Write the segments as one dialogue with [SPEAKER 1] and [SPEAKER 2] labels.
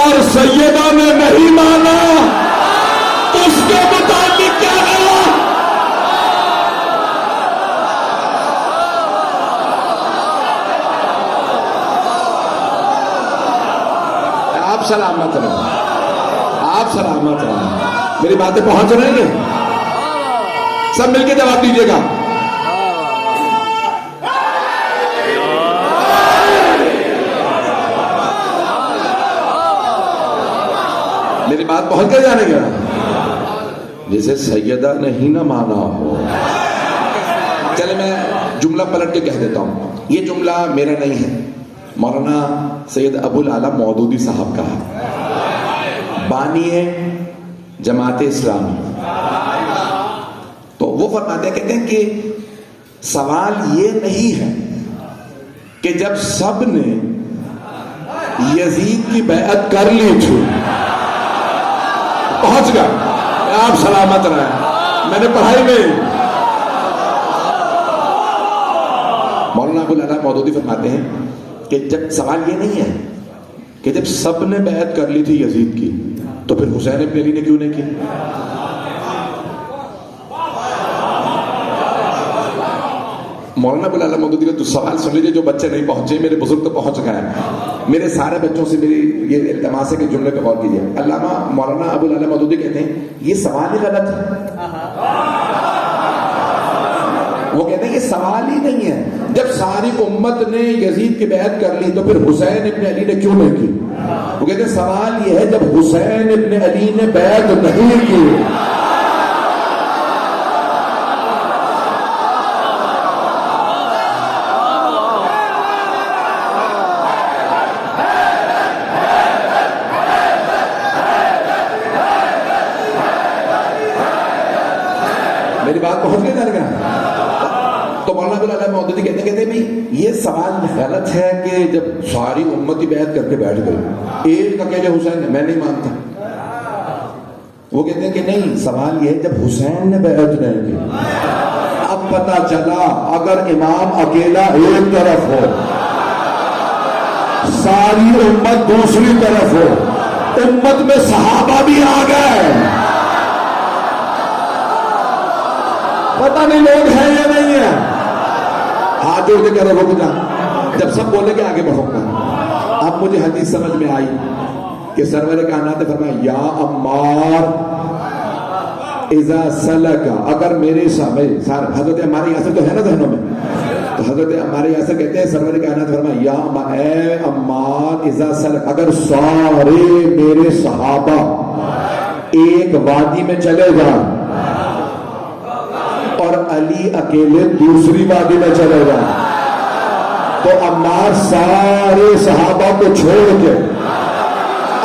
[SPEAKER 1] اور سیدہ نے نہیں مانا، اس کے متعلق کیا کہا؟ آپ سلامت رہیں، آپ سلامت رہیں. میری باتیں پہنچ رہی ہیں؟ سب مل کے جواب دیجیے گا. میری بات پہنچ کے جانے گا. جسے سیدہ نے ہی نہ مانا ہو. چلے میں جملہ پلٹ کے کہہ دیتا ہوں. یہ جملہ میرا نہیں ہے، مولانا سید ابو العلا مودودی صاحب کا ہے، بانی جماعت اسلامی. تو وہ فرماتے ہیں، کہتے ہیں کہ سوال یہ نہیں ہے کہ جب سب نے یزید کی بیعت کر لی تھی. پہنچ گیا، آپ سلامت رہیں. میں نے پڑھائی میں مولانا ابو العلا مودودی فرماتے ہیں کہ جب سوال یہ نہیں ہے کہ جب سب نے بیعت کر لی تھی یزید کی تو پھر حسین ابن علی نے کیوں نہیں کی؟ مولانا ابو العلا مودودی کا تو سوال سن لیجیے. جو بچے نہیں پہنچے، میرے بزرگ تو پہنچ گئے ہیں. میرے سارے بچوں سے میری یہ التماس ہے کہ جملے پہ غور کیجیے. علامہ مولانا ابو العلا مودودی کہتے ہیں یہ سوال ہی غلط ہے. وہ کہتے ہیں یہ سوال ہی نہیں ہے. جب ساری امت نے یزید کی بیعت کر لی تو پھر حسین ابن علی نے کیوں نہیں کی؟ وہ کہتے ہیں سوال یہ ہے جب حسین ابن علی نے بیعت نہیں کی. میری بات پہنچ گئی جانے گا. تو مولانا ابو العلا مودودی کہتے ہیں بھائی یہ سوال غلط ہے کہ جب ساری امت کی بیعت کر کے بیٹھ گئی، ایک اکیلے حسین نے، میں نہیں مانتا. وہ کہتے ہیں کہ نہیں، سوال یہ ہے جب حسین نے بیعت نہیں کی. اب پتہ چلا اگر امام اکیلا ایک طرف ہو، ساری امت دوسری طرف ہو، امت میں صحابہ بھی آ گئے، پتہ نہیں لوگ ہیں یا نہیں ہیں. ہاتھ جوڑ کے کہہ رہے رک جا، جب سب بولے کہ آگے بڑھو گا. اب مجھے حدیث سمجھ میں آئی کہ سرور کائنات نے فرمایا یا عمار اذا سلک، اگر میرے سامنے حضرت عمار یاسر تو ہے نا ذہنوں میں، تو حضرت عمار یاسر کہتے ہیں سرور کائنات فرمایا یا اے عمار اذا سلک، اگر سارے میرے صحابہ ایک وادی میں چلے جائیں اور علی اکیلے دوسری وادی میں چلے جائیں تو عمار سارے صحابہ کو چھوڑ کے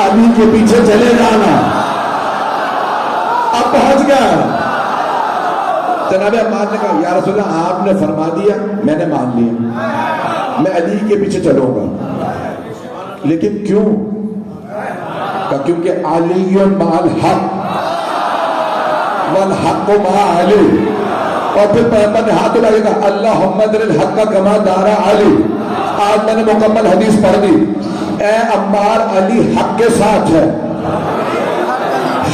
[SPEAKER 1] علی کے پیچھے چلے جانا. اب پہنچ گیا. جناب عمار نے کہا یا رسول اللہ آپ نے فرما دیا، میں نے مان لیا، میں علی کے پیچھے چلوں گا. لیکن کیوں؟ کیونکہ علی مع الحق والحق مع علی. اور پھر پیغمبر نے ہاتھ اٹھا کے کہا اللہم ادر الحق کما دارا علی. آج میں نے مکمل حدیث پڑھ دی. اے عمار علی حق کے ساتھ ہے،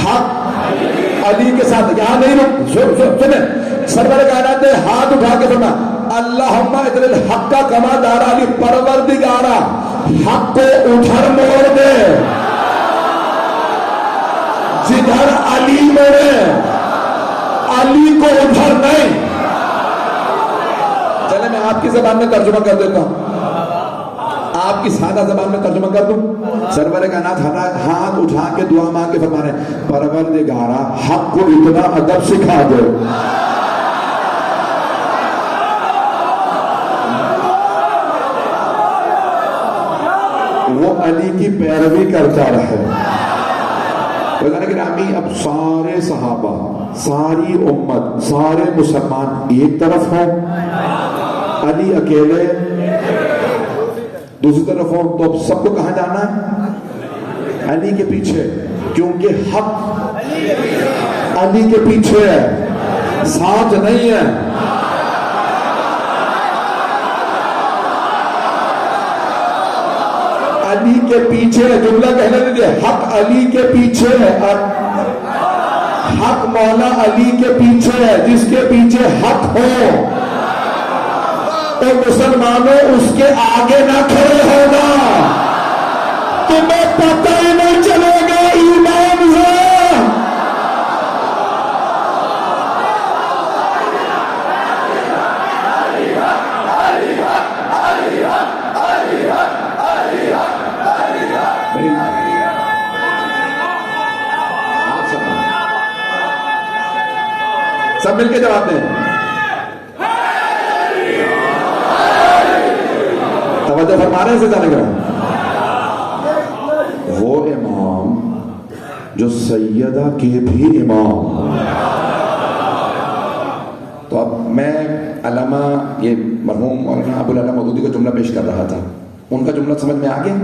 [SPEAKER 1] حق علی کے ساتھ. یہاں نہیں سنیں، سرور کائنات نے ہاتھ اٹھا کے فرمایا اللہم ادر الحق کما دارا علی. پروردگارا حق کو ادھر موڑ دے جدھر علی موڑے، علی کو ادھر نہیں. چلے میں آپ کی زبان میں ترجمہ کر دیتا ہوں، آپ کی سادہ زبان میں ترجمہ کر دوں. سرور کائنات ہاتھ اٹھا کے دعا مانگ کے فرما رہے ہیں پروردگارا حق کو اتنا ادب سکھا دے. وہ علی کی پیروی کرتا رہے. اب سارے صحابہ، ساری امت، سارے مسلمان ایک طرف ہوں، علی اکیلے دوسری طرف ہوں، تو اب سب کو کہاں جانا ہے؟ علی کے پیچھے. کیونکہ حق علی کے پیچھے ہے، ساتھ نہیں ہے. علی کے پیچھے ہے. جملہ کہنے دیجیے, حق علی کے پیچھے ہے, حق مولا علی کے پیچھے ہے. جس کے پیچھے حق ہو تو مسلمانوں اس کے آگے نہ کھڑے ہونا, تمہیں پتہ ہی نہیں چلے گا ایمان ہے. سب مل کے جواب دیں. توجہ فرما رہے ہیں سے جانے کا. وہ امام جو سیدہ کے بھی امام. تو اب میں علامہ یہ مرحوم مولانا ابو العلا مودودی کا جملہ پیش کر رہا تھا, ان کا جملہ سمجھ میں آ گیا.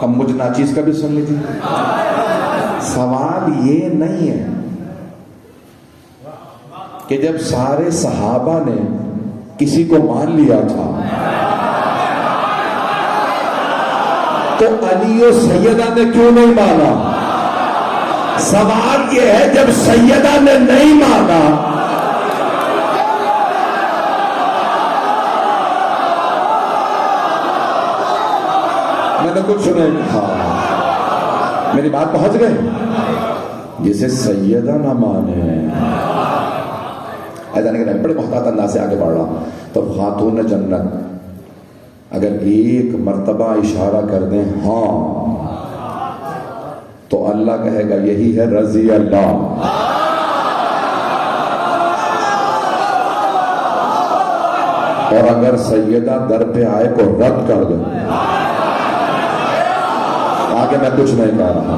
[SPEAKER 1] اب مجھ ناچیز کا بھی سن لیجیے. سوال یہ نہیں ہے کہ جب سارے صحابہ نے کسی کو مان لیا تھا تو علی و سیدہ نے کیوں نہیں مانا. سوال یہ ہے جب سیدہ نے نہیں مانا میں نے کچھ سنا. ہاں میری بات پہنچ گئی. جسے سیدہ نہ مانے, ایسا نہیں کہ بڑے محتاط انداز سے آگے بڑھ رہا ہوں. تو خاتون جنت اگر ایک مرتبہ اشارہ کر دیں ہاں تو اللہ کہے گا یہی ہے رضی اللہ. اور اگر سیدہ در پہ آئے کو رد کر دیں, آگے میں کچھ نہیں کہہ رہا.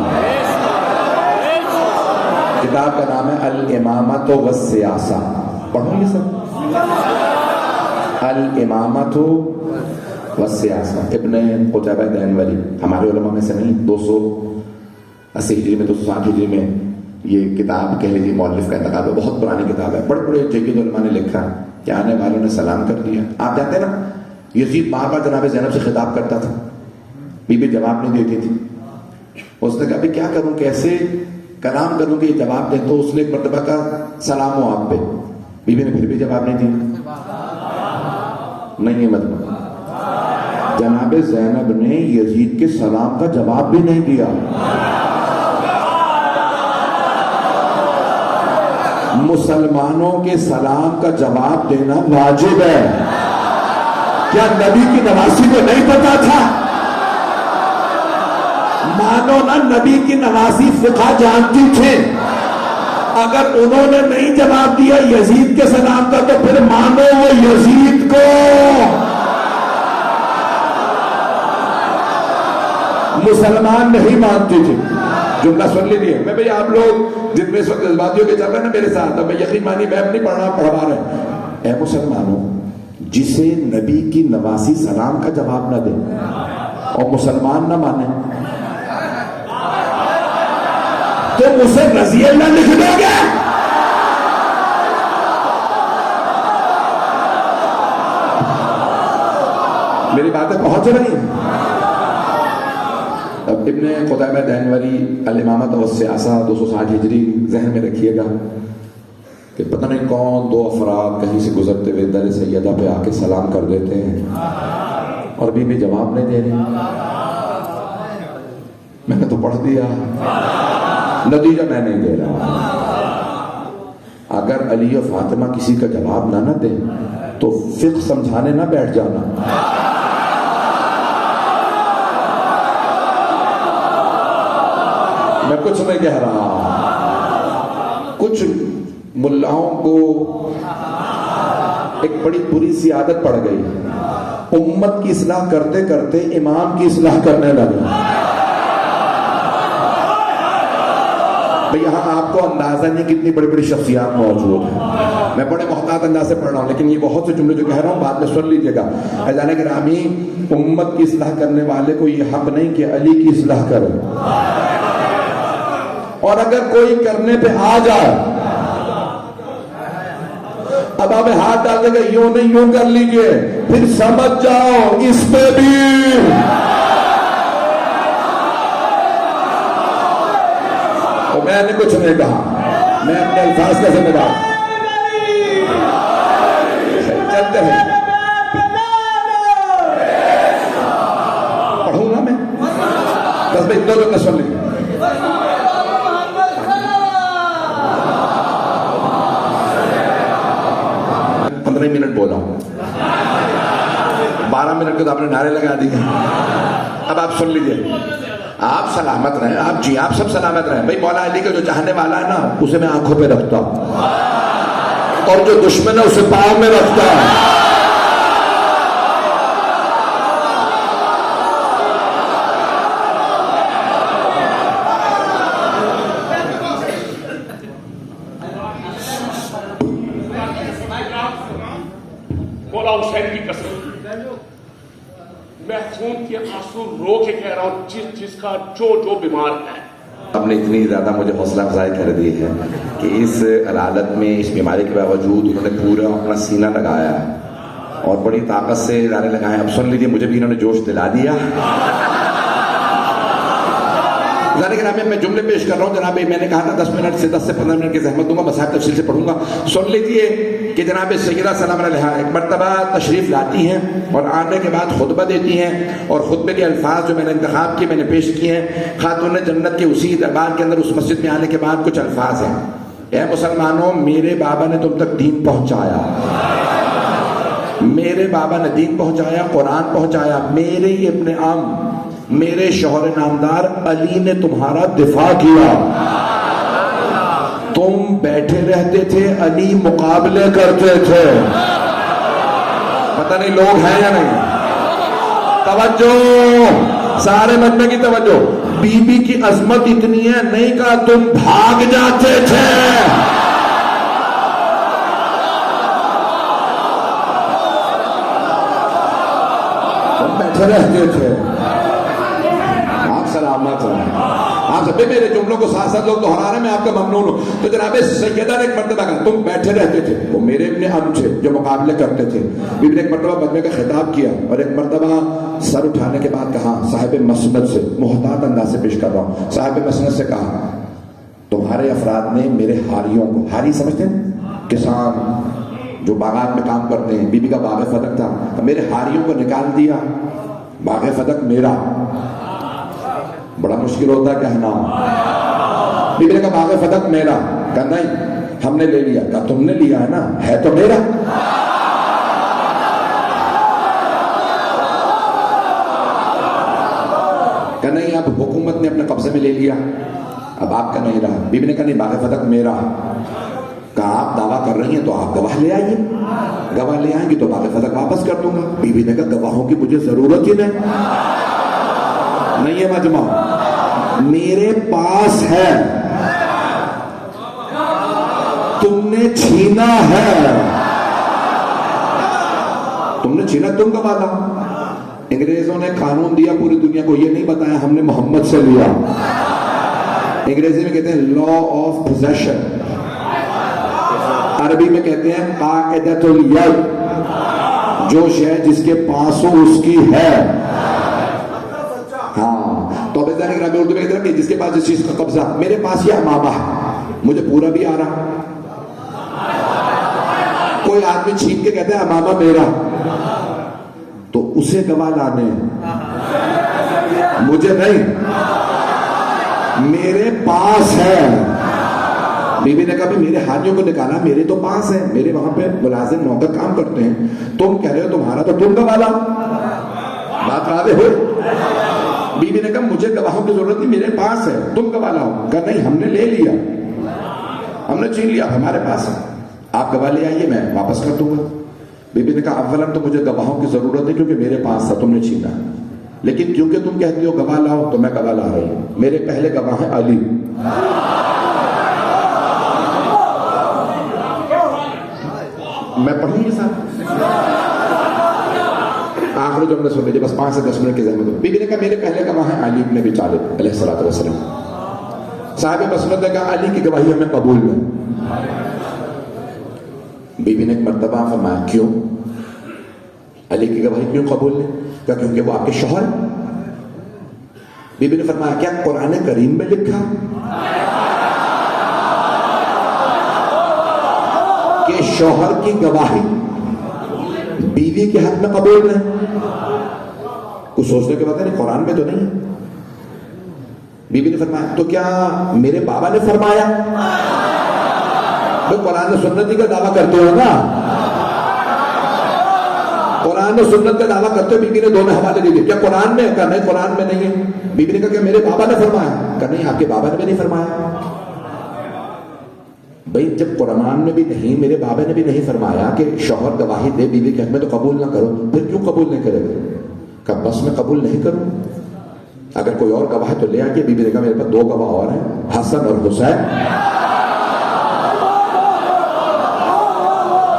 [SPEAKER 1] کتاب کا نام ہے الامامۃ والسیاسہ, پڑھوں گے سب. الامامۃ والسیاسہ ابن قتیبہ دینوری, ہمارے علماء میں سے نہیں, 280 ہجری میں 260 ہجری میں یہ کتاب کہہ لیجیے مؤلف کا انتخاب ہے. بہت پرانی کتاب ہے, بڑے بڑے جگہ علماء نے لکھا کہ آنے والوں نے سلام کر دیا. آپ جانتے ہیں نا یزید بار بار جناب زینب سے خطاب کرتا تھا, بی بی جواب نہیں دیتی تھی. اس نے کہا بھی کیا کروں, کیسے کلام کروں کہ یہ جواب دیں. تو اس نے ایک مرتبہ کا سلام ہو آپ پہ, بی بی نے پھر بھی جواب نہیں دیا. نہیں ہے مطلب جناب زینب نے یزید کے سلام کا جواب بھی نہیں دیا. مسلمانوں کے سلام کا جواب دینا واجب ہے. کیا نبی کی نواسی کو نہیں پتا تھا؟ مانو نا نبی کی نواسی فقہ جانتی تھے. اگر انہوں نے نہیں جواب دیا یزید کے سلام کا تو پھر مانو وہ یزید کو. مسلمان نہیں مانتے تھے. جملہ سن لیجیے. میں بھئی آپ لوگ جتنے اس وقت جذباتیوں کے چل رہے ہیں نا میرے ساتھ, میں یقین مانی میں نہیں پڑھ رہا, پڑھوا رہے. اے مسلمانوں, جسے نبی کی نواسی سلام کا جواب نہ دے اور مسلمان نہ مانے تو اسے رضی اللہ لکھ دو گے. میری باتیں پہنچ رہی ہیں. اب ابن قتیبہ دینوری الامامۃ والسیاسہ 260 ہجری ذہن میں رکھیے گا کہ پتہ نہیں کون دو افراد کہیں سے گزرتے ہوئے در سیدہ پہ آ کے سلام کر دیتے ہیں اور ابھی بھی جواب نہیں دے رہے. میں نے تو پڑھ دیا, نتیجہ میں نہیں دے رہا. اگر علی و فاطمہ کسی کا جواب نہ دے تو فقہ سمجھانے نہ بیٹھ جانا. میں کچھ نہیں کہہ رہا. کچھ ملاؤں کو ایک بڑی بری سی عادت پڑ گئی, امت کی اصلاح کرتے کرتے امام کی اصلاح کرنے لگے. یہاں آپ کو اندازہ نہیں کتنی بڑی بڑی شخصیات موجود ہیں. میں بڑے محتاط انداز سے پڑھ رہا ہوں لیکن یہ بہت سے جملے جو کہہ رہا ہوں بعد میں سن لیجیے گا. اذان گرامی, امت کی اصلاح کرنے والے کو یہ حق نہیں کہ علی کی اصلاح کرے, اور اگر کوئی کرنے پہ آ جائے اب آپ ہاتھ ڈال دے گا یوں نہیں یوں کر لیجیے, پھر سمجھ جاؤ اس پہ بھی میں نے کچھ نہیں کہا, میں اپنے الفاظ کا ذمہ دار. چلتے ہیں, پڑھوں گا میں بس بھائی دو لوگ سن لیجیے. 15 منٹ بولا ہوں, 12 منٹ کے تو آپ نے نعرے لگا دیے. اب آپ سن لیجیے. آپ سلامت رہیں, آپ جی آپ سب سلامت رہیں. بھائی مولا علی کا جو چاہنے والا ہے نا اسے میں آنکھوں پہ رکھتا ہوں, اور جو دشمن ہے اسے پاؤں میں رکھتا ہوں.
[SPEAKER 2] مولا حسین کی قسم میں خون کے آنسو رو کے کہہ رہا ہوں, جس کا جو بیمار ہے.
[SPEAKER 1] ہم نے اتنی زیادہ مجھے حوصلہ افزائی کر دی ہے کہ اس حالت میں, اس بیماری کے باوجود انہوں نے پورا اپنا سینہ لگایا اور بڑی طاقت سے نعرے لگائے. اب سن لیجیے, مجھے بھی انہوں نے جوش دلا دیا. جناب میں جملے پیش کر رہا ہوں. جناب میں نے کہا تھا 10 سے 15 منٹ کی زحمت دوں گا, مصاحب تفصیل سے پڑھوں گا. سن لیجیے کہ جناب سیدہ سلام علیہا ایک مرتبہ تشریف لاتی ہیں اور آنے کے بعد خطبہ دیتی ہیں, اور خطبے کے الفاظ جو میں نے انتخاب کیے میں نے پیش کیے ہیں. خاتون جنت کے اسی دربار کے اندر اس مسجد میں آنے کے بعد کچھ الفاظ ہیں. اے مسلمانوں, میرے بابا نے تم تک دین پہنچایا, میرے بابا نے دین پہنچایا, قرآن پہنچایا. میرے ابن عم, میرے شوہر نامدار علی نے تمہارا دفاع کیا. تم بیٹھے رہتے تھے, علی مقابلے کرتے تھے. پتہ نہیں لوگ ہیں یا نہیں. توجہ, سارے مجمع کی توجہ. بی بی کی عظمت اتنی ہے, نہیں کہا تم بھاگ جاتے تھے. تم بیٹھے رہتے تھے. سلامت رہے. آپ سب میرے جملوں کو ساتھ ساتھ لوگ دہرا رہے ہیں, میں آپ کا ممنون ہوں. تو جناب سیدہ نے ایک مرتبہ کہا تم بیٹھے رہتے تھے, وہ میرے ابن عم تھے جو مقابلے کرتے تھے. بی بی نے ایک مرتبہ مجمع کا خطاب کیا, اور ایک مرتبہ سر اٹھانے کے بعد کہا صاحب مسند سے, محتاط انداز سے پیش کر رہا ہوں, صاحب مسند سے کہا تمہارے افراد نے میرے ہاریوں کو, ہاری سمجھتے ہیں کسان جو باغات میں کام کرتے ہیں, بی بی کا باغ فتق تھا, میرے ہاریوں کو نکال دیا. باغ فتق میرا, بڑا مشکل ہوتا ہے کہنا. بی بی نے کہا باغ فتق میرا. کہا نہیں ہم نے لے لیا. کہا تم نے لیا ہے نا, ہے تو میرا. کہا نہیں, اب حکومت نے اپنے قبضے میں لے لیا, اب آپ کا نہیں رہا. بی بی نے کہا نہیں باغ فتق میرا. کہا آپ دعویٰ کر رہی ہیں تو آپ گواہ لے آئیے, گواہ لے آئیں گی تو باغ فتق واپس کر دوں گا. بی بی نے کہا گواہوں کی مجھے ضرورت ہی نہیں ہے مجمع, میرے پاس ہے, تم نے چھینا ہے. تم نے چھینا, تم کب آتا. انگریزوں نے قانون دیا پوری دنیا کو, یہ نہیں بتایا ہم نے محمد سے لیا. انگریزی میں کہتے ہیں لا آف پوزیشن, عربی میں کہتے ہیں قاعدۃ الید, جو شے جس کے پاس ہو اس کی ہے. ہاں, تو اردو میں کہتے ہیں کہ جس کے پاس جس چیز کا قبضہ. میرے پاس یہ امامہ ہے, مجھے پورا بھی آ رہا. کوئی آدمی چھین کے کہتا ہے امامہ میرا, تو اسے گواہ لانے, مجھے نہیں, میرے پاس ہے. بی بی نے کہا میرے ہاتھیوں کو نکالا, میرے تو پاس ہے, میرے وہاں پہ ملازم نوکر کام کرتے ہیں. تم کہہ رہے ہو تمہارا, تو تم گواہ لاؤ. بات راضی ہوئی. بی بی نے کہا مجھے گواہوں کی ضرورت نہیں, میرے پاس ہے, تم گواہ لاؤ. کہا نہیں ہم نے لے لیا, ہم نے چھین لیا, ہمارے پاس ہے, آپ گواہ لے آئیے, میں واپس کر دوں گا. بی بی نے کہا اولاً تو مجھے گواہوں کی ضرورت نہیں کیونکہ میرے پاس تھا, تم نے چھینا, لیکن کیونکہ تم کہتی ہو گواہ لاؤ تو میں گواہ لا رہی ہوں. میرے پہلے گواہ ہیں علی. میں پڑھوں گی صاحب, آخری جملے سن لیجیے, بس 5 سے 10 منٹ کی زحمت ہو. بی بی نے کہا میرے پہلے گواہ ہیں علی ابن ابی طالب علیہ الصلوۃ والسلام. صاحب مسند نے کہا علی کی گواہی ہمیں قبول ہے. بی بی نے ایک مرتبہ فرمایا کیوں, علی کی گواہی کیوں قبول ہے؟ کہا کیونکہ وہ آپ کے شوہر. بی بی نے فرمایا کیا قرآن کریم میں لکھا؟ کہ شوہر کی گواہی بیوی کے حق میں قبول نہیں. کچھ سوچنے کے بعد نہیں، قرآن میں تو نہیں. بیوی نے فرمایا تو کیا میرے بابا نے فرمایا؟ تو قرآن و سنت کا دعویٰ کرتے ہو نا، قرآن و سنت کا دعویٰ کرتے ہو. بیوی نے دونوں حوالے دے دیے. کیا قرآن میں؟ کہا نہیں قرآن میں نہیں ہے. بیوی نے کہا کہ میرے بابا نے فرمایا؟ کہا نہیں آپ کے بابا نے بھی نہیں فرمایا. بھائی جب قرآن میں بھی نہیں، میرے بابا نے بھی نہیں فرمایا کہ شوہر گواہی دے بیوی کے حق میں، تو قبول نہ کرو. پھر کیوں قبول نہیں کرے گا؟ کہ بس میں قبول نہیں کروں. اگر کوئی اور گواہ تو لے آئیے. بیوی نے کہا میرے پاس 2 گواہ اور ہیں، حسن اور حسین.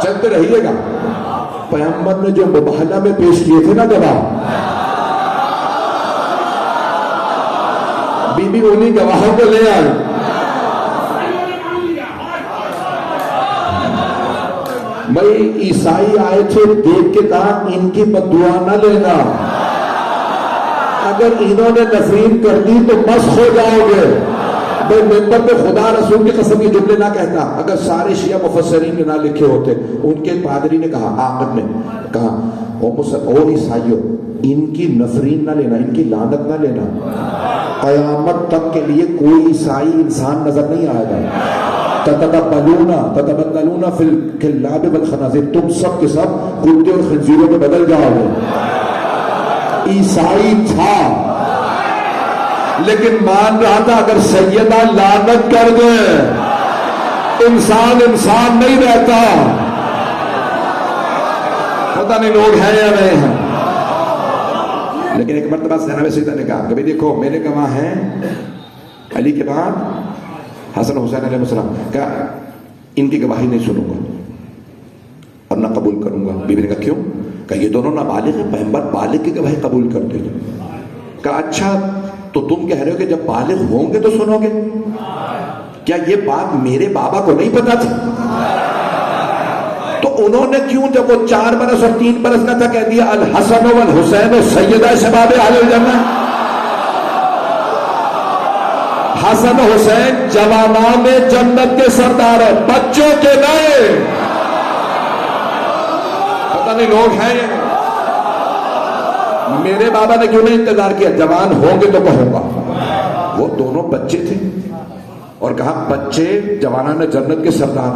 [SPEAKER 1] چلتے رہیے گا. پیغمبر نے جو مباہلہ میں پیش کیے تھے نا گواہ، بیوی انہیں گواہوں کو لے آئی. بھائی عیسائی آئے تھے دیکھ کے کہا ان کی بددعا نہ لینا، اگر انہوں نے نفرین کر دی تو مسخ ہو جاؤ گے. بھائی ممبر پہ خدا رسول کی قسم کے جملے نہ کہتا. اگر سارے شیعہ مفسرین نے نہ لکھے ہوتے. ان کے پادری نے کہا، عاقب نے کہا او عیسائیوں ان کی نفرین نہ لینا، ان کی لعنت نہ لینا. قیامت تک کے لیے کوئی عیسائی انسان نظر نہیں آئے گا. تتبدلون فی الکلاب والخنازیر، تم سب کے سب کتے اور خنزیروں میں بدل جاؤ گے. عیسائی تھا لیکن مان رہا تھا اگر سیدہ لعنت کر دے انسان نہیں رہتا. پتہ نہیں لوگ ہیں یا نہیں ہیں. لیکن ایک مرتبہ زینب سیدہ نے کہا کہ بھئی دیکھو میرے گواہ ہیں علی کے بعد حسن حسین علیہ السلام، کہا ان کی گواہی نہیں سنوں گا اور نہ قبول کروں گا. بیوی نے کہا کیوں؟ کہ یہ دونوں نابالغ ہیں، پیغمبر بالغ کی گواہی قبول کرتے ہیں. کہا اچھا تو تم کہہ رہے ہو کہ جب بالغ ہوں گے تو سنو گے؟ کیا یہ بات میرے بابا کو نہیں پتا تھی؟ تو انہوں نے کیوں جب وہ 4 برس اور 3 برس کا تھا کہہ دیا الحسن والحسین سیدہ شباب اہل الجنہ؟ حسن حسین جوانان جنت کے سردار ہیں، بچوں کے نہیں. پتہ نہیں لوگ ہیں. میرے بابا نے کیوں نہیں انتظار کیا؟ جوان ہوں گے تو کہوں گا. وہ دونوں بچے تھے اور کہا بچے جوانان جنت کے سردار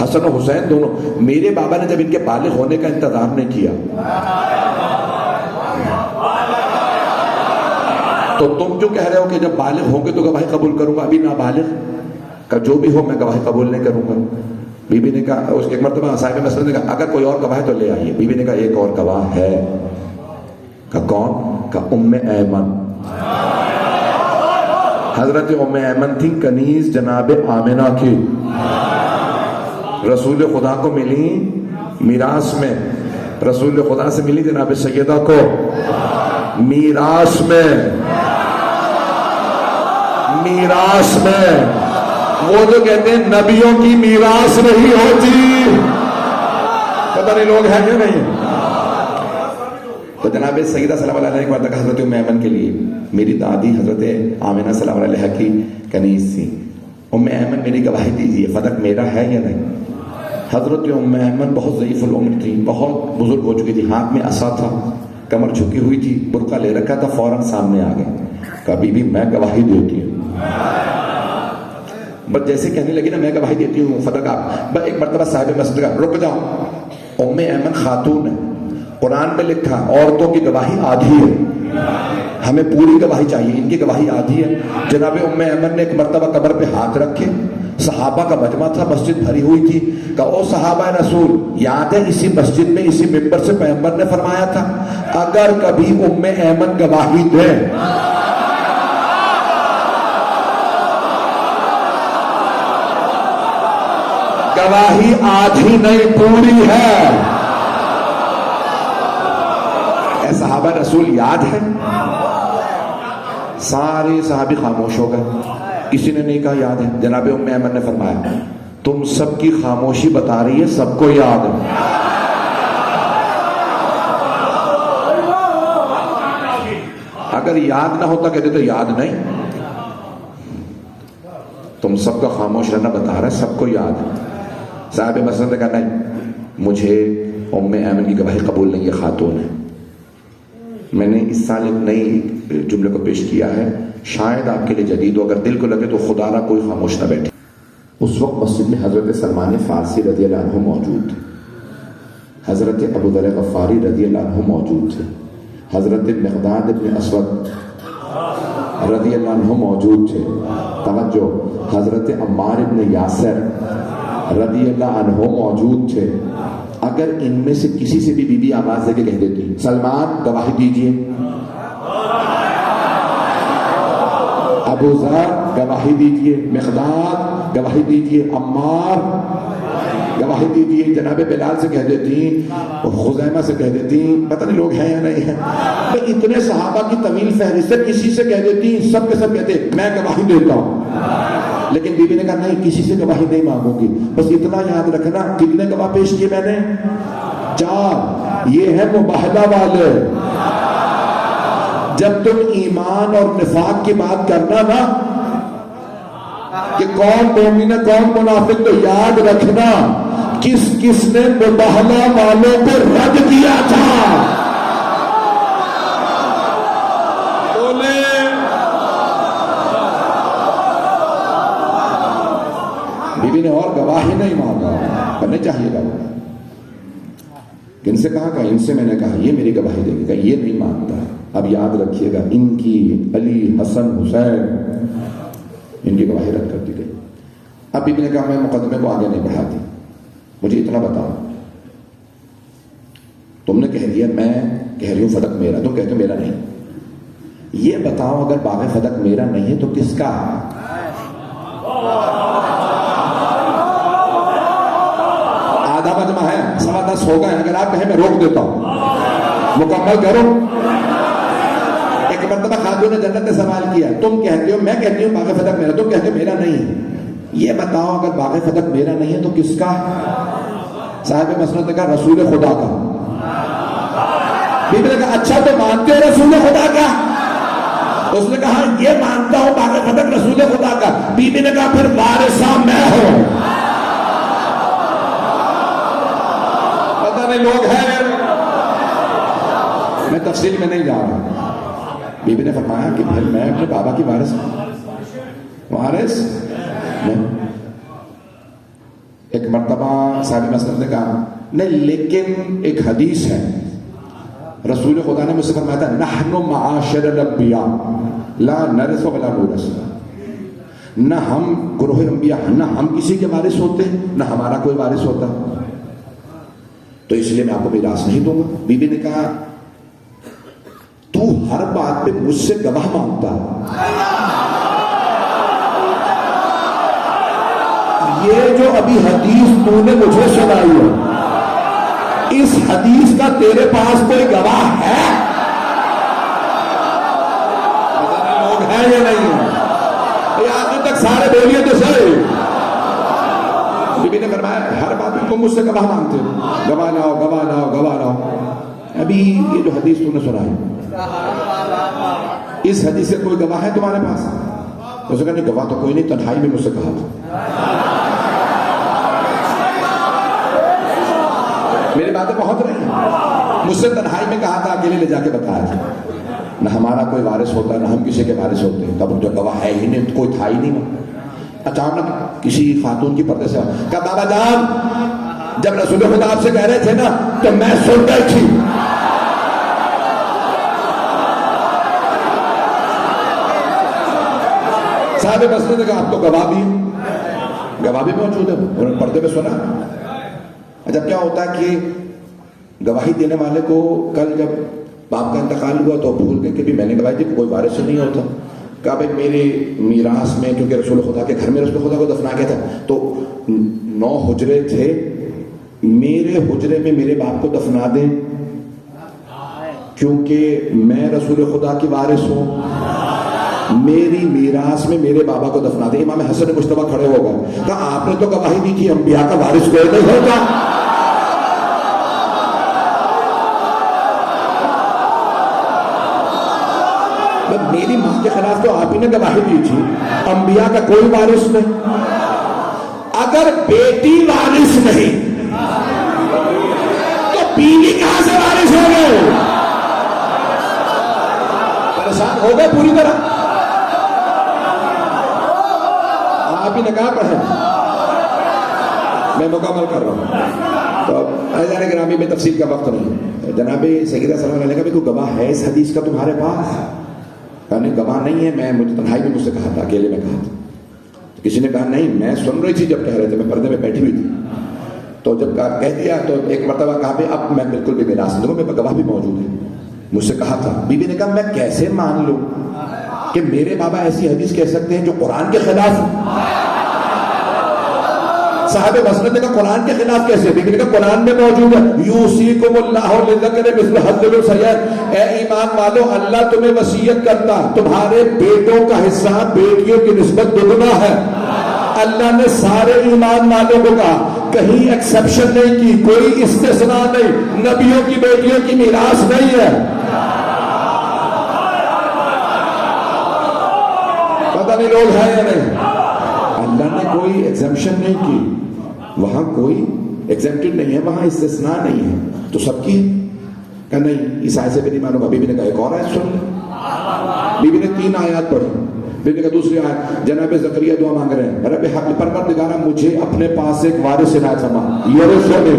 [SPEAKER 1] حسن و حسین دونوں. میرے بابا نے جب ان کے بالغ ہونے کا انتظار نہیں کیا تو تم کیوں کہہ رہے ہو کہ جب بالغ ہوں گے تو گواہی قبول کروں گا؟ ابھی نابالغ کا جو بھی ہو میں گواہی قبول نہیں کروں گا. بی بی نے کہا، اس ایک مرتبہ صاحب مسئلہ نے کہا اگر کوئی اور گواہ ہے تو لے آئیے. بی بی نے کہا ایک اور گواہ ہے. کہا کون؟ کہا ام ایمن. حضرت ام ایمن تھی کنیز جناب آمنہ کی، رسول خدا کو ملی میراث میں. رسول خدا سے ملی جناب سیدہ کو میراث میں. وہ جو کہتے ہیں نبیوں کی میراث نہیں ہوتی. پتہ نہیں لوگ ہیں یا نہیں. تو جناب سیدہ صلی اللہ علیہ وسلم حضرت ام ایمن کے لیے، میری دادی حضرت آمنہ صلی اللہ علیہ کی کنیز تھی. ام ایمن میری گواہی دیجیے فدق میرا ہے یا نہیں؟ حضرت ام ایمن بہت ضعیف العمر تھی، بہت بزرگ ہو چکی تھی، ہاتھ میں عصا تھا، کمر جھکی ہوئی تھی، برقع لے رکھا تھا. فوراً سامنے آ گئے. کہا بی بی میں گواہی دیتی ہوں. بس جیسے کہنے لگی نا میں گواہی دیتی ہوں فدق آپ. بس ایک مرتبہ صاحب مسجد کا رک جاؤ. ام ایمن خاتون ہے، قرآن میں لکھا عورتوں کی گواہی آدھی ہے، ہمیں پوری گواہی چاہیے، ان کی گواہی آدھی ہے. جناب ام ایمن نے ایک مرتبہ قبر پہ ہاتھ رکھے. صحابہ کا مجمع تھا، مسجد بھری ہوئی تھی. کہ او صحابہ رسول، یاد ہے اسی مسجد میں اسی ممبر سے پیغمبر نے فرمایا تھا اگر کبھی ام ایمن گواہی دے گواہی آدھی نہیں پوری ہے. اے صحابہ رسول یاد ہے؟ سارے صحابی خاموش ہو گئے، کسی نے نہیں کہا یاد ہے. جناب ام ایمن نے فرمایا تم سب کی خاموشی بتا رہی ہے سب کو یاد ہے. اگر یاد نہ ہوتا کہتے تو یاد نہیں. تم سب کا خاموش رہنا بتا رہا ہے سب کو یاد ہے. صاحب مسند نے کہا نہیں، مجھے ام ایمن کی گواہی قبول نہیں، یہ خاتون ہے۔ میں نے اس سال ایک نئی جملے کو پیش کیا ہے، شاید آپ کے لیے جدید ہو، اگر دل کو لگے تو خدا نہ کوئی خاموش نہ بیٹھے۔ اس وقت مسجد میں حضرت سلمان فارسی رضی اللہ عنہ موجود تھے، حضرت ابو ذر غفاری رضی اللہ عنہ موجود تھے، حضرت مقداد ابن اسود رضی اللہ عنہ موجود تھے، توجہ، حضرت عمار ابن یاسر رضی اللہ عنہ موجود تھے۔ اگر ان میں سے کسی سے بھی بی بی آواز دے کے کہہ دیتی سلمان گواہی دیجئے، ابو ذر گواہی دیجئے، مقداد گواہی دیجئے، عمار گواہی دیجئے، جناب بلال سے کہہ دیتی، خزیمہ سے کہہ دیتی، پتہ نہیں لوگ ہیں یا نہیں ہیں، تو اتنے صحابہ کی طویل فہرست سے کسی سے کہہ دیتی، سب کے سب کہتے میں گواہی دیتا ہوں۔ لیکن بی بی نے کہا نہیں، کسی سے گواہی نہیں مانگوں گی، بس اتنا یاد رکھنا کتنے گواہ پیش کیے میں نے؟ 4، یہ ہے مباہلہ والے۔ جب تم ایمان اور نفاق کی بات کرنا نا کہ کون مومن ہے کون منافق، تو یاد رکھنا کس کس نے مباہلہ والوں کو رد کیا تھا۔ بی بی نے اور گواہی نہیں مانگا، کرنے چاہیے گا، ان سے کہا کہ ان سے میں نے کہا یہ میری گواہی دے گی، کہ یہ نہیں مانتا۔ اب یاد رکھیے گا ان کی علی حسن حسین ان کی گواہی رد کر دی گئی۔ اب بی بی نے کہا میں مقدمے کو آگے نہیں بڑھاتی، مجھے اتنا بتاؤ، تم نے کہہ دیا میں کہہ رہی ہوں فتق میرا، تم کہتے ہو میرا نہیں، یہ بتاؤ اگر باغ فتق میرا نہیں ہے تو کس کا؟ آدھا مجمع ہے، 10:15 ہو گئے، اگر آپ کہیں میں روک دیتا ہوں، مکمل کرو۔ ایک مرتبہ خاتون جنت نے سوال کیا، تم کہتے ہو، میں کہتی ہوں باغ فتق میرا، تم کہتے ہو میرا نہیں، یہ بتاؤ اگر باغ فتق میرا نہیں ہے تو کس کا؟ صاحب مسند نے کہا رسول خدا کا۔ بی بی نے کہا اچھا تو مانتے ہو رسول خدا کا؟ اس نے کہا یہ مانتا ہوں باغ فتق رسول خدا کا۔ بی بی نے کہا پھر وارثہ میں ہوں۔ پتہ نہیں لوگ ہیں، میں تفصیل میں نہیں جا رہا۔ بی بی نے فرمایا کہ پھر میں اپنے بابا کی وارث وارث میں۔ ایک مرتبہ صاحب مسند نے کہا نہیں، لیکن ایک حدیث ہے، رسول خدا نے مجھ سے فرمایا تھا نحن معاشر الانبیاء لا نرث ولا نورث، نہ ہم گروہ انبیاء، نہ ہم کسی کے وارث ہوتے نہ ہمارا کوئی وارث ہوتا، تو اس لیے میں آپ کو میراث نہیں دوں گا۔ بی بی نے کہا تو ہر بات پہ مجھ سے گواہ مانگتا، یہ جو ابھی حدیث تو نے مجھے سنائی ہے، اس حدیث کا تیرے پاس کوئی گواہ ہے؟ لوگ ہیں یا نہیں ہیں؟ آج تک سارے بولیے تو صحیح۔ بی بی نے فرمایا ہر بات میں تم مجھ سے گواہ مانگتے ہو، گواہ لاؤ گواہ لاؤ گواہ لاؤ۔ ابھی یہ جو حدیث تو نے سنائی، اس حدیث سے کوئی گواہ ہے تمہارے پاس؟ اس نے کہا نہیں گواہ تو کوئی نہیں، تنہائی میں مجھ سے کہا تھا۔ میری باتیں پہنچ رہی ہیں، مجھ سے تنہائی میں کہا تھا، اکیلے لے جا کے بتایا تھا، نہ ہمارا کوئی وارث ہوتا نہ ہم کسی کے وارث ہوتے، تب جو گواہ ہے ہی نہیں، کوئی تھا ہی نہیں۔ اچانک کسی خاتون کی پردے سے کہا بابا جان جب رسول خدا آپ سے کہہ رہے تھے نا تو میں سن رہی تھی۔ صاحب مسند نے کہا آپ تو گواہ بھی ہیں، گواہ بھی موجود ہے، انہوں نے پردے میں سنا۔ جب کیا ہوتا ہے کہ گواہی دینے والے کو کل جب باپ کا انتقال ہوا تو بھول گئے کہ بھی میں نے گواہی دی، کوئی وارث نہیں ہوتا۔ کہا بھائی میرے میراث میں، کیونکہ رسول خدا کے گھر میں رسول خدا کو دفنا گیا تھا تو 9 حجرے تھے، میرے حجرے میں میرے باپ کو دفنا دیں کیونکہ میں رسول خدا کی وارث ہوں، میری میراث میں میرے بابا کو دفنا دیں۔ امام حسن مجتبی کھڑے ہو گئے، کہا آپ نے تو گواہی دی تھی انبیاء کا وارث کوئی نہیں ہوتا۔ میری ماں کے خلاف تو آپ ہی نے گواہی دی تھی، انبیاء کا کوئی وارث نہیں۔ اگر بیٹی وارث نہیں تو بیوی کہاں سے وارث ہو گئے؟ پریشان ہو گئے پوری طرح. آپ ہی نکاح پڑھیں، میں مکمل کر رہا ہوں. تو عزیزان گرامی میں تفصیل کا وقت نہیں. جناب سیدہ صلی اللہ علیہ وسلم نے کوئی گواہ ہے اس حدیث کا تمہارے پاس؟ کہنے گواہ نہیں ہے. مجھے تنہائی میں مجھ سے کہا تھا، اکیلے میں کہا تھا. کسی نے کہا نہیں، میں سن رہی تھی جب کہہ رہے تھے، میں پردے میں بیٹھی ہوئی تھی. تو جب کہہ دیا تو ایک مرتبہ کہا بھی اب میں بالکل بھی میراث نہیں دوں گا، میرے گواہ بھی موجود ہے. مجھ سے کہا تھا. بی بی نے کہا میں کیسے مان لوں کہ میرے بابا ایسی حدیث کہہ سکتے ہیں جو قرآن کے خلاف ہے؟ صاحب مسند نے کہا قرآن کے خلاف کیسے؟ بی بی نے کہا قرآن میں موجود ہے، یوصیکم اللہ للذکر مثل حظ الانثیین. اے ایمان والو، اللہ تمہیں وصیت کرتا تمہارے بیٹوں کا حصہ بیٹیوں کی نسبت دگنا ہے. اللہ نے سارے ایمان والوں کو کہا، کہیں ایکسپشن نہیں کی، کوئی استثناء نہیں. نبیوں کی بیٹیوں کی میراث نہیں ہے. پتہ نہیں لوگ ہیں یا نہیں. اللہ نے کوئی ایگزمپشن نہیں کی، وہاں کوئی ایگزمپٹڈ نہیں ہے، وہاں استثناء نہیں ہے. تو سب کی کہ نہیں اس آیت سے بھی نہیں معلوم. بی بی نے کہا ایک اور آیت سن لیں. بی بی نے 3 آیات پڑھی. بی بی نے کہا دوسری آیت، جناب زکریا دعا مانگ رہے ہیں، رب حق پروردگارا مجھے اپنے پاس ایک وارث عنایت فرما، یرثنی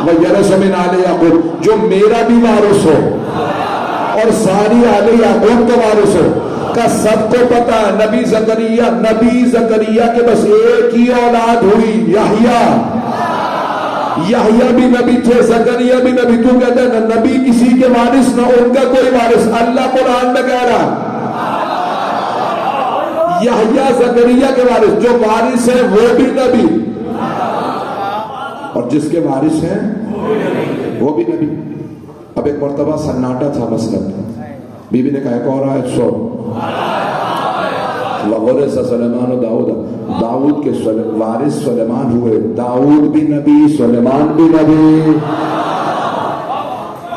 [SPEAKER 1] و یرث من آل یعقوب، جو میرا بھی وارث ہو اور ساری آل یعقوب کا وارث ہو. کا سب کو پتا ہے نبی زکریا کے بس ایک ہی اولاد ہوئی، یحییٰ. یحییٰ بھی نبی تھے، زکریا بھی نبی. تو کہتے ہیں نہ نبی کسی کے وارث نہ ان کا کوئی وارث. اللہ قرآن میں کہہ رہا یحییٰ زکریا کے وارث، جو وارث ہے وہ بھی نبی اور جس کے وارث ہیں وہ بھی نبی. اب ایک مرتبہ سناٹا تھا مسجد. بی بی نے کہا ایک اور آیت سو، وورث سلیمان و داؤد کے وارث سلیمان ہوئے. داؤد بھی نبی، سلیمان بھی نبی.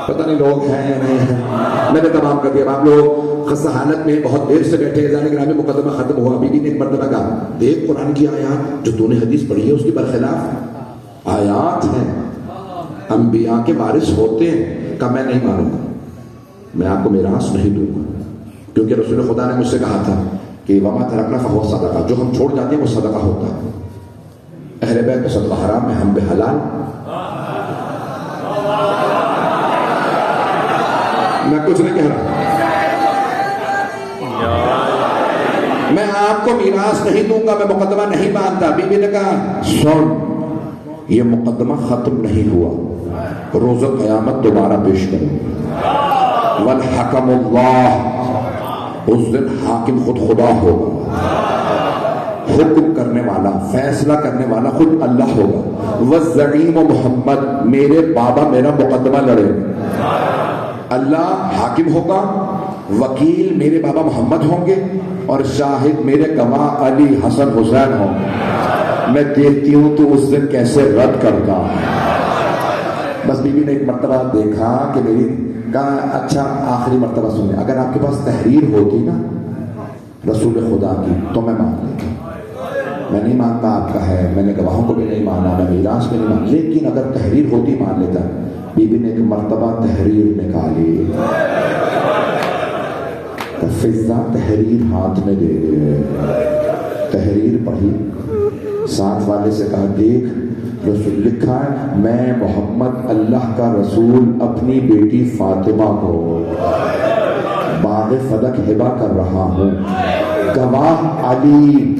[SPEAKER 1] پتہ نہیں لوگ ہیں یا نہیں ہیں. میں نے تمام کر دیا. آپ لوگ خستہ حالت میں بہت دیر سے بیٹھے، جانے گرامی مقدمہ ختم ہوا. بی بی نے ایک مرتبہ کہا دیکھ قرآن کی آیات جو تو نے حدیث پڑھی ہے اس کے برخلاف آیات ہیں، انبیاء کے وارث ہوتے ہیں. کہا میں نہیں مانوں گا، میں آپ کو میراث نہیں دوں گا، کیونکہ رسول خدا نے مجھ سے کہا تھا کہ وما ترکنا فہو صدقہ، جو ہم چھوڑ جاتے ہیں وہ صدقہ ہوتا ہے. اہل بیت پہ صدقہ حرام ہے، ہم پہ حلال. میں کچھ نہیں کہہ رہا، میں آپ کو میراث نہیں دوں گا، میں مقدمہ نہیں مانتا. بی بی نے کہا سن، یہ مقدمہ ختم نہیں ہوا، روز قیامت دوبارہ پیش کروں. والحکم اللہ، اس دن حاکم خود خدا ہوگا، حکم کرنے والا، فیصلہ کرنے والا خود اللہ ہوگا. والزعیم محمد، میرے بابا میرا مقدمہ لڑے. اللہ حاکم ہوگا، وکیل میرے بابا محمد ہوں گے اور شاہد میرے گواہ علی حسن حسین ہوں گے. میں دیکھتی ہوں تو اس دن کیسے رد کرتا. بس بی بی نے ایک مرتبہ دیکھا کہ میری، کہا اچھا آخری مرتبہ سنیں، اگر آپ کے پاس تحریر ہوتی نا رسول خدا کی تو میں مان لیتا. میں نہیں مانتا آپ کا ہے، میں نے گواہوں کو بھی نہیں مانا، میں میراث بھی نہیں مانا، لیکن اگر تحریر ہوتی مان لیتا. بی بی نے ایک مرتبہ تحریر نکالی، فضا تحریر ہاتھ میں دے دے. تحریر پڑھی، ساتھ والے سے کہا دیکھ رسول لکھا ہے میں محمد اللہ کا رسول اپنی بیٹی فاطمہ کو باغ فدق ہبہ کر رہا ہوں. گواہ علی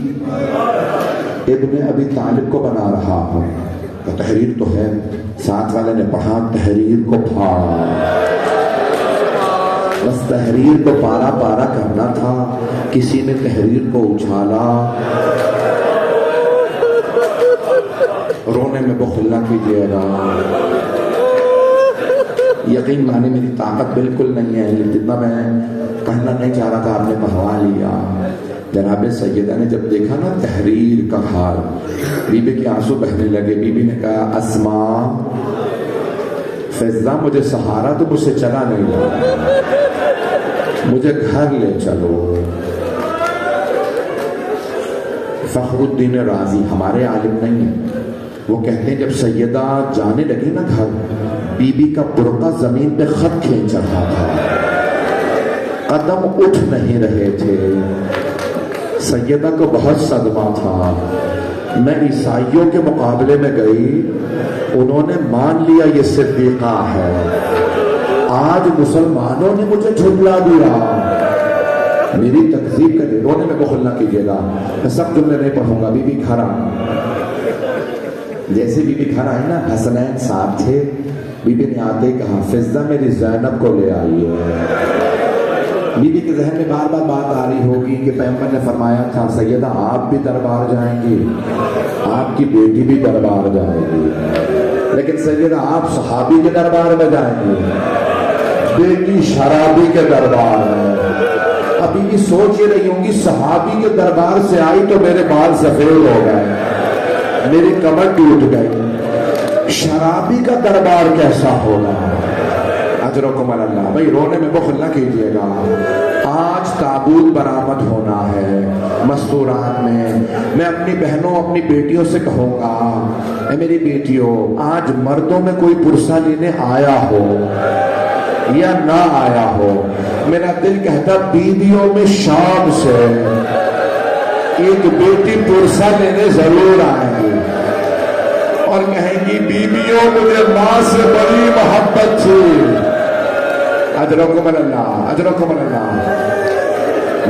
[SPEAKER 1] ابن ابی طالب کو بنا رہا ہوں. تو تحریر تو ہے. ساتھ والے نے پڑھا، تحریر کو پھاڑا. بس تحریر کو پارا پارا کرنا تھا. کسی نے تحریر کو اچھالا. رونے میں بخل نہ کیجیے گا. یقین مانے میری طاقت بالکل نہیں ہے، جتنا میں پڑھنا نہیں چاہ رہا تھا آپ نے پڑھوا لیا. جناب سیدہ نے جب دیکھا نا تحریر کا حال، بی بی کے آنسو بہنے لگے. بی بی نے کہا اسماء، فضا مجھے سہارا تو مجھ سے چلا نہیں جاتا، مجھے گھر لے چلو.
[SPEAKER 3] فخر الدین رازی ہمارے عالم نہیں ہیں، وہ کہتے ہیں جب سیدہ جانے لگی نا گھر، بی بی کا برقع زمین پہ خط کھینچ رہا تھا، قدم اٹھ نہیں رہے تھے، سیدہ کو بہت صدمہ تھا۔ میں عیسائیوں کے مقابلے میں گئی، انہوں نے مان لیا یہ صدیقہ ہے، آج مسلمانوں نے مجھے جھٹلا دیا، میری تکذیب کا دے۔ رونے میں بخل نہ کیجیے گا، میں سب جملے نہیں پڑھوں گا۔ بی بی گھر جیسے بی بی گھر آئی نا، حسنین صاحب تھے، بی بی نے آتے کہا فضہ میری زینب کو لے آئی ہے۔ بی بی کے ذہن میں بار بار بات آ رہی ہوگی کہ پیغمبر نے فرمایا تھا سیدہ آپ بھی دربار جائیں گی، آپ کی بیٹی بھی دربار جائے گی، لیکن سیدہ آپ صحابی کے دربار میں جائیں گی، بیٹی شرابی کے دربار میں۔ ابھی بھی سوچ یہ رہی ہوں گی صحابی کے دربار سے آئی تو میرے بال سفید ہو گئے، میری کمر ٹوٹ گئی، شرابی کا دربار کیسا ہوگا؟ اجرکم اللہ۔ بھائی رونے میں بخل نہ کیجیے گا، آج تابوت برآمد ہونا ہے مستورات میں اپنی بہنوں اپنی بیٹیوں سے کہوں گا، اے میری بیٹیوں، آج مردوں میں کوئی پرسہ لینے آیا ہو یا نہ آیا ہو، میرا دل کہتا بیویوں میں شام سے ایک بیٹی پرسہ لینے ضرور آئے گی اور کہیں گی بیویوں مجھے ماں سے بڑی محبت تھی۔ اجرکم اللہ، اجرکم اللہ۔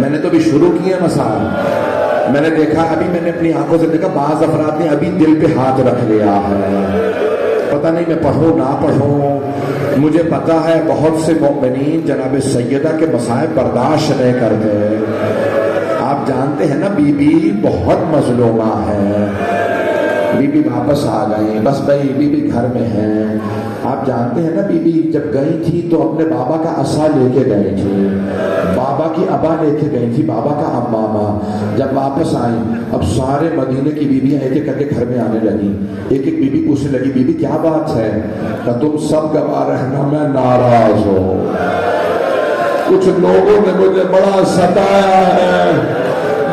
[SPEAKER 3] میں نے تو بھی شروع کیے مسائل، میں نے دیکھا، ابھی میں نے اپنی آنکھوں سے دیکھا بعض افراد نے ابھی دل پہ ہاتھ رکھ لیا ہے، پتہ نہیں میں پڑھوں نہ پڑھوں۔ مجھے پتا ہے بہت سے مومنین جناب سیدہ کے مسائل برداشت نہیں کرتے۔ آپ جانتے ہیں نا بی بی بہت مظلومہ ہے، بی بی واپس آ گئی، بس بھائی بی بی گھر میں ہیں۔ آپ جانتے ہیں نا بی بی جب گئی تھی تو اپنے بابا کا عصا لے کے گئی تھی، بابا کی ابا لے کے گئی تھی، بابا کا امامہ۔ جب واپس آئی اب سارے مدینے کی بیویاں ایک ایک کر کے گھر میں آنے لگی، ایک ایک بیوی پوچھنے لگی بی بی کیا بات ہے؟ کہ تم سب گواہ رہنا میں ناراض ہوں، کچھ لوگوں نے مجھے بڑا ستایا ہے،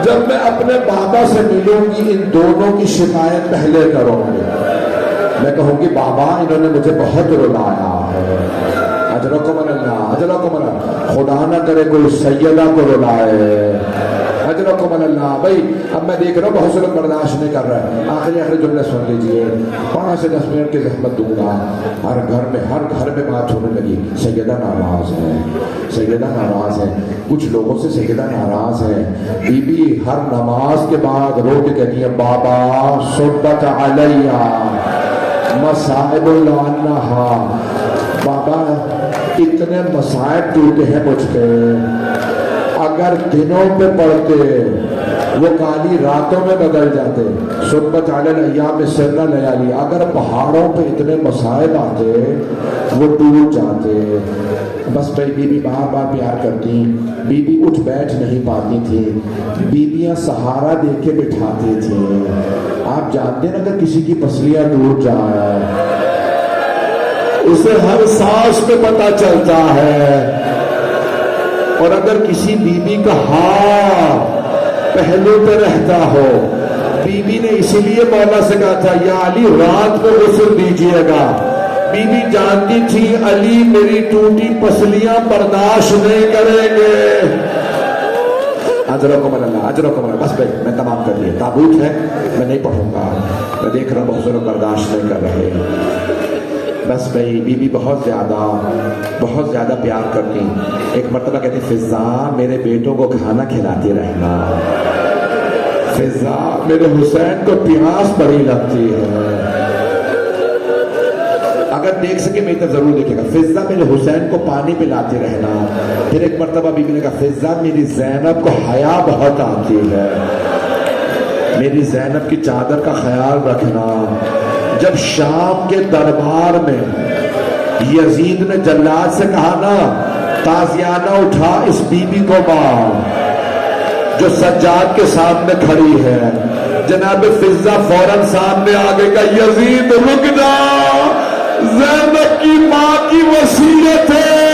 [SPEAKER 3] جب میں اپنے بابا سے ملوں گی ان دونوں کی شکایت پہلے کروں گی، میں کہوں گی بابا انہوں نے مجھے بہت رلایا ہے۔ اجرکم اللہ، اجرکم اللہ۔ خدا نہ کرے کوئی سیدہ کو رلائے، اجرکم اللہ۔ بھائی اب میں دیکھ رہا ہوں بہت سے لوگ برداشت نہیں کر رہے ہیں، آخری جملے سن لیجئے، 5 سے 10 منٹ کی زحمت دوں گا۔ ہر گھر میں بات ہونے لگی سیدہ ناراض ہے، سیدہ ناراض ہے، کچھ لوگوں سے سیدہ ناراض ہے۔ بی بی ہر نماز کے بعد رو کے کہتی ہے بابا صبت علیہ مصائب العنہا، بابا اتنے مصائب ٹوٹے ہیں مجھ پہ، اگر دنوں پہ پڑھتے وہ کالی راتوں میں بدل جاتے، صبت علی الایام سر لیالی، اگر پہاڑوں پہ اتنے مصائب آتے وہ ٹوٹ جاتے۔ بس بھائی بی بی بار بار پیار کرتی، بی بی اٹھ بیٹھ نہیں پاتی تھی، بیویاں سہارا دے کے بٹھاتی تھی۔ آپ جانتے نا اگر کسی کی پسلیاں ٹوٹ جائے اسے ہر سانس پہ پتہ چلتا ہے، اور اگر کسی بیوی کا ہاتھ پہلو پہ رہتا ہو، بیوی نے اسی لیے مولا سے کہا تھا یا علی رات کو غسل دیجیے گا، بیوی جانتی تھی علی میری ٹوٹی پسلیاں برداشت نہیں کریں گے۔ اجرکم اللہ، اجرکم اللہ۔ بس بھائی میں تمام کر لیا، تابوت ہے میں نہیں پڑھوں گا، میں دیکھ رہا ہوں بہت سے لوگ برداشت نہیں کر رہے۔ بس بھائی بی بی بہت زیادہ پیار کرتی، ایک مرتبہ کہتی فضا میرے بیٹوں کو کھانا کھلاتی رہنا، فضا میرے حسین کو پیاس بڑی لگتی ہے، اگر دیکھ سکے میری طرف ضرور دیکھے گا، فضا میرے حسین کو پانی پلاتی رہنا۔ پھر ایک مرتبہ بی بی نے کہا فضا میری زینب کو حیا بہت آتی ہے، میری زینب کی چادر کا خیال رکھنا۔ جب شام کے دربار میں یزید نے جلاد سے کہا نا تازیانہ اٹھا اس بی بی کو مار، جو سجاد کے سامنے کھڑی ہے، جناب فضا فوراً سامنے آگے کا یزید رک جا، زینب کی ماں کی وصیت ہے